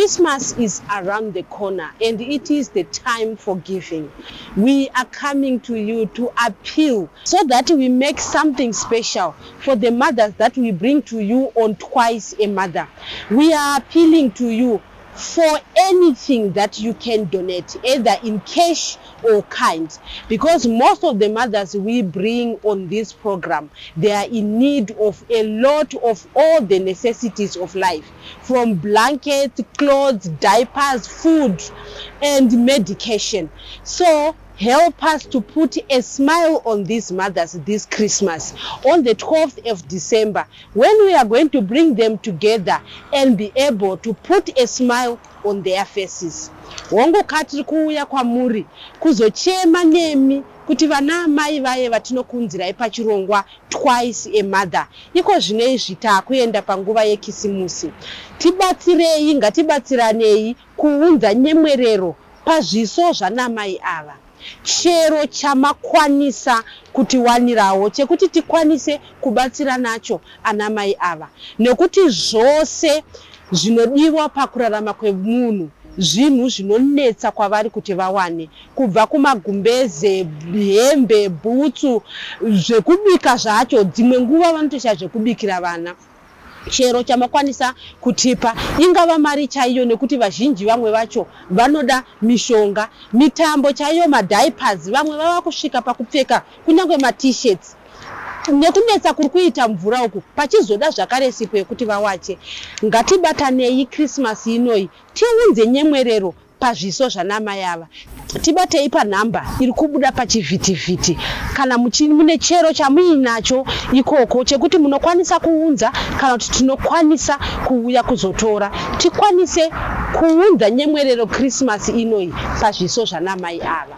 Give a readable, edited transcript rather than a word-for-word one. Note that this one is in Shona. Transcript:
Christmas is around the corner and it is the time for giving. We are coming to you to appeal so that we make something special for the mothers that we bring to you on Twice a Mother. We are appealing to you for anything that you can donate, either in cash or kind, because most of the mothers we bring on this program, they are in need of a lot of all the necessities of life, from blankets, clothes, diapers, food, and medication. So help us to put a smile on these mothers this Christmas, on the 12th of December, when we are going to bring them together and be able to put a smile on their faces. Wongo katiri kuuya kwamuri kuzochema nemi kuti vana mai vaye vatinokunzirai pachirongwa Twice a Mother. Iko zvinezvi takuenda panguva yekisimusi. Tibatsirei, ngatibatsiranei kuunza nyemwerero pazviso zvanamai ava. Chero chamakwanisa kuti wanirawo chekuti tikwanise kubatsira nacho anamai ava, nekuti zvose zvinodiwa pakurarama kwemunhu zvinhu zvinonetsa kwavari kuti vawane, kubva kumagumbeze, hembe, bhutsu, zvekubika zvacho, dzimwe nguva vanotosha zvekubikira vana. Chero chamakwanisa kutipa, ingava mari chaiyo, nekuti vazhinji vamwe vacho vanoda mishonga, mitambo chaiyo, madiapers, vamwe vava kusvika pakupfeka kunyange t-shirts. Nekunetsa kuri kuita mvura uku pachizoda zvakare sipo yekuti vawache. Ngatibatanei Christmas inoi, tiunze nyemwerero pazviso zvanamai ava. Tibatei panhamba iri kubuda pachivhitivhiti, kana mune chero chamuinacho ikoko chekuti munokwanisa kuunza kana kuti tinokwanisa kuuya kuzotora, tikwanise kuunza nyemwerero Christmas inoi pazviso zvanamai ava.